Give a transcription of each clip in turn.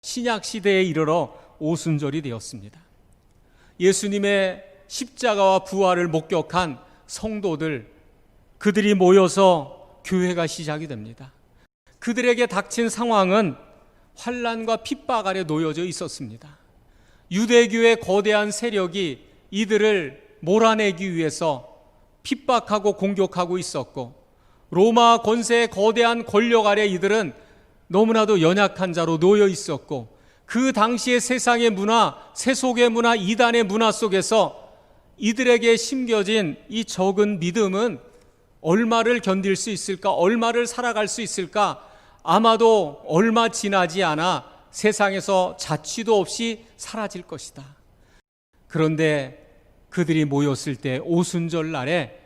신약 시대에 이르러 오순절이 되었습니다. 예수님의 십자가와 부활을 목격한 성도들, 그들이 모여서 교회가 시작이 됩니다. 그들에게 닥친 상황은 환난과 핍박 아래 놓여져 있었습니다. 유대교의 거대한 세력이 이들을 몰아내기 위해서 핍박하고 공격하고 있었고, 로마 권세의 거대한 권력 아래 이들은 너무나도 연약한 자로 놓여 있었고, 그 당시의 세상의 문화, 세속의 문화, 이단의 문화 속에서 이들에게 심겨진 이 적은 믿음은 얼마를 견딜 수 있을까? 얼마를 살아갈 수 있을까? 아마도 얼마 지나지 않아 세상에서 자취도 없이 사라질 것이다. 그런데 그들이 모였을 때 오순절 날에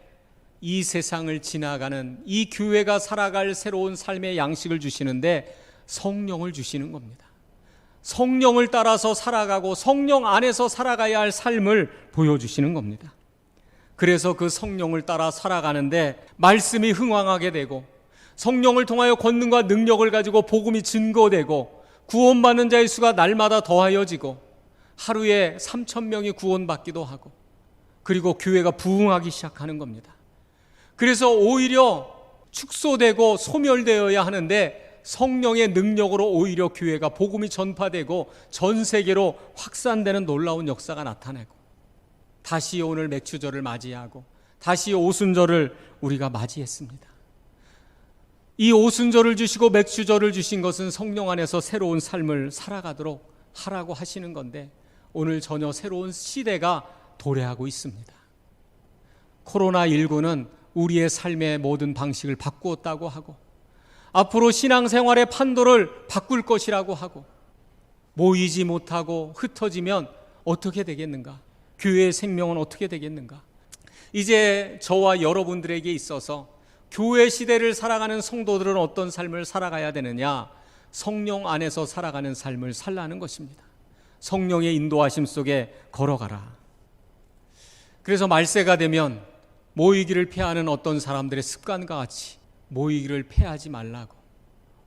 이 세상을 지나가는 이 교회가 살아갈 새로운 삶의 양식을 주시는데 성령을 주시는 겁니다. 성령을 따라서 살아가고 성령 안에서 살아가야 할 삶을 보여주시는 겁니다. 그래서 그 성령을 따라 살아가는데 말씀이 흥왕하게 되고, 성령을 통하여 권능과 능력을 가지고 복음이 증거되고, 구원받는 자의 수가 날마다 더하여지고, 하루에 3,000명이 구원받기도 하고, 그리고 교회가 부흥하기 시작하는 겁니다. 그래서 오히려 축소되고 소멸되어야 하는데 성령의 능력으로 오히려 교회가 복음이 전파되고 전 세계로 확산되는 놀라운 역사가 나타나고, 다시 오늘 맥주절을 맞이하고 다시 오순절을 우리가 맞이했습니다. 이 오순절을 주시고 맥주절을 주신 것은 성령 안에서 새로운 삶을 살아가도록 하라고 하시는 건데, 오늘 전혀 새로운 시대가 도래하고 있습니다. 코로나19는 우리의 삶의 모든 방식을 바꾸었다고 하고, 앞으로 신앙생활의 판도를 바꿀 것이라고 하고, 모이지 못하고 흩어지면 어떻게 되겠는가? 교회의 생명은 어떻게 되겠는가? 이제 저와 여러분들에게 있어서 교회 시대를 살아가는 성도들은 어떤 삶을 살아가야 되느냐? 성령 안에서 살아가는 삶을 살라는 것입니다. 성령의 인도하심 속에 걸어가라. 그래서 말세가 되면 모이기를 피하는 어떤 사람들의 습관과 같이 모이기를 피하지 말라고,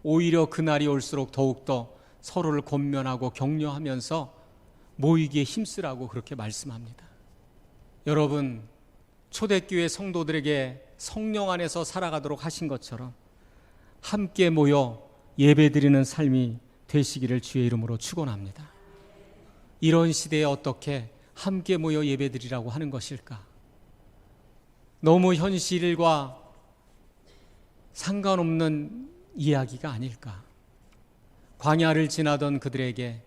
오히려 그날이 올수록 더욱더 서로를 권면하고 격려하면서 모이기에 힘쓰라고 그렇게 말씀합니다. 여러분, 초대교회 성도들에게 성령 안에서 살아가도록 하신 것처럼 함께 모여 예배드리는 삶이 되시기를 주의 이름으로 축원합니다. 이런 시대에 어떻게 함께 모여 예배드리라고 하는 것일까? 너무 현실과 상관없는 이야기가 아닐까? 광야를 지나던 그들에게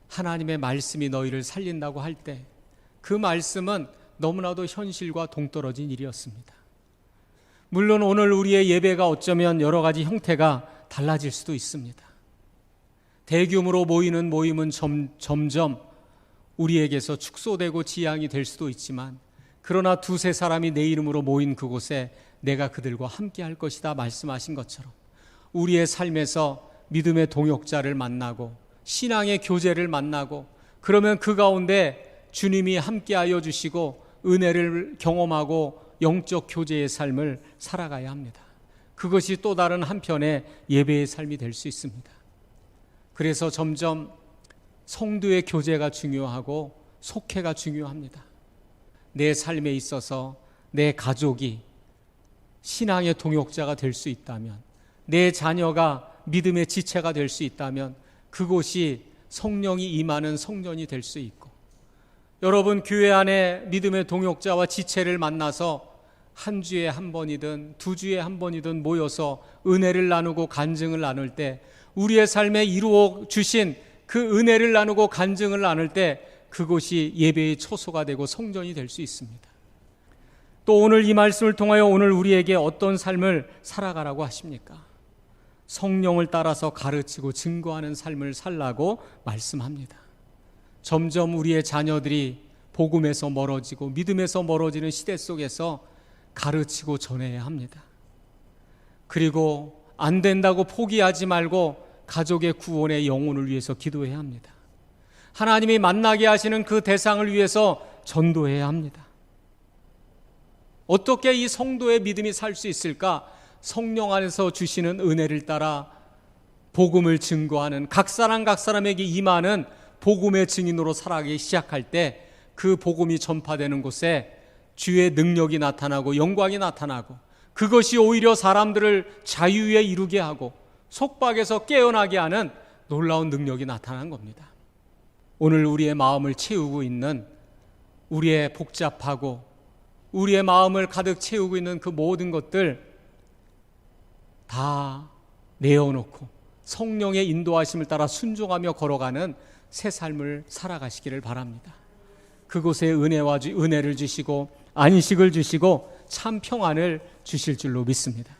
하나님의 말씀이 너희를 살린다고 할 때 그 말씀은 너무나도 현실과 동떨어진 일이었습니다. 물론 오늘 우리의 예배가 어쩌면 여러 가지 형태가 달라질 수도 있습니다. 대규모로 모이는 모임은 점점 우리에게서 축소되고 지양이 될 수도 있지만, 그러나 두세 사람이 내 이름으로 모인 그곳에 내가 그들과 함께 할 것이다 말씀하신 것처럼 우리의 삶에서 믿음의 동역자를 만나고 신앙의 교제를 만나고, 그러면 그 가운데 주님이 함께하여 주시고 은혜를 경험하고 영적 교제의 삶을 살아가야 합니다. 그것이 또 다른 한편의 예배의 삶이 될 수 있습니다. 그래서 점점 성도의 교제가 중요하고 속회가 중요합니다. 내 삶에 있어서 내 가족이 신앙의 동역자가 될 수 있다면, 내 자녀가 믿음의 지체가 될 수 있다면 그곳이 성령이 임하는 성전이 될 수 있고, 여러분 교회 안에 믿음의 동역자와 지체를 만나서 한 주에 한 번이든 두 주에 한 번이든 모여서 은혜를 나누고 간증을 나눌 때, 우리의 삶에 이루어 주신 그 은혜를 나누고 간증을 나눌 때 그곳이 예배의 초소가 되고 성전이 될 수 있습니다. 또 오늘 이 말씀을 통하여 오늘 우리에게 어떤 삶을 살아가라고 하십니까? 성령을 따라서 가르치고 증거하는 삶을 살라고 말씀합니다. 점점 우리의 자녀들이 복음에서 멀어지고 믿음에서 멀어지는 시대 속에서 가르치고 전해야 합니다. 그리고 안 된다고 포기하지 말고 가족의 구원의 영혼을 위해서 기도해야 합니다. 하나님이 만나게 하시는 그 대상을 위해서 전도해야 합니다. 어떻게 이 성도의 믿음이 살 수 있을까? 성령 안에서 주시는 은혜를 따라 복음을 증거하는 각 사람에게 임하는 복음의 증인으로 살아가기 시작할 때 그 복음이 전파되는 곳에 주의 능력이 나타나고 영광이 나타나고 그것이 오히려 사람들을 자유에 이르게 하고 속박에서 깨어나게 하는 놀라운 능력이 나타난 겁니다. 오늘 우리의 마음을 채우고 있는, 우리의 복잡하고 우리의 마음을 가득 채우고 있는 그 모든 것들 다 내어놓고 성령의 인도하심을 따라 순종하며 걸어가는 새 삶을 살아가시기를 바랍니다. 그곳에 은혜를 주시고 안식을 주시고 참 평안을 주실 줄로 믿습니다.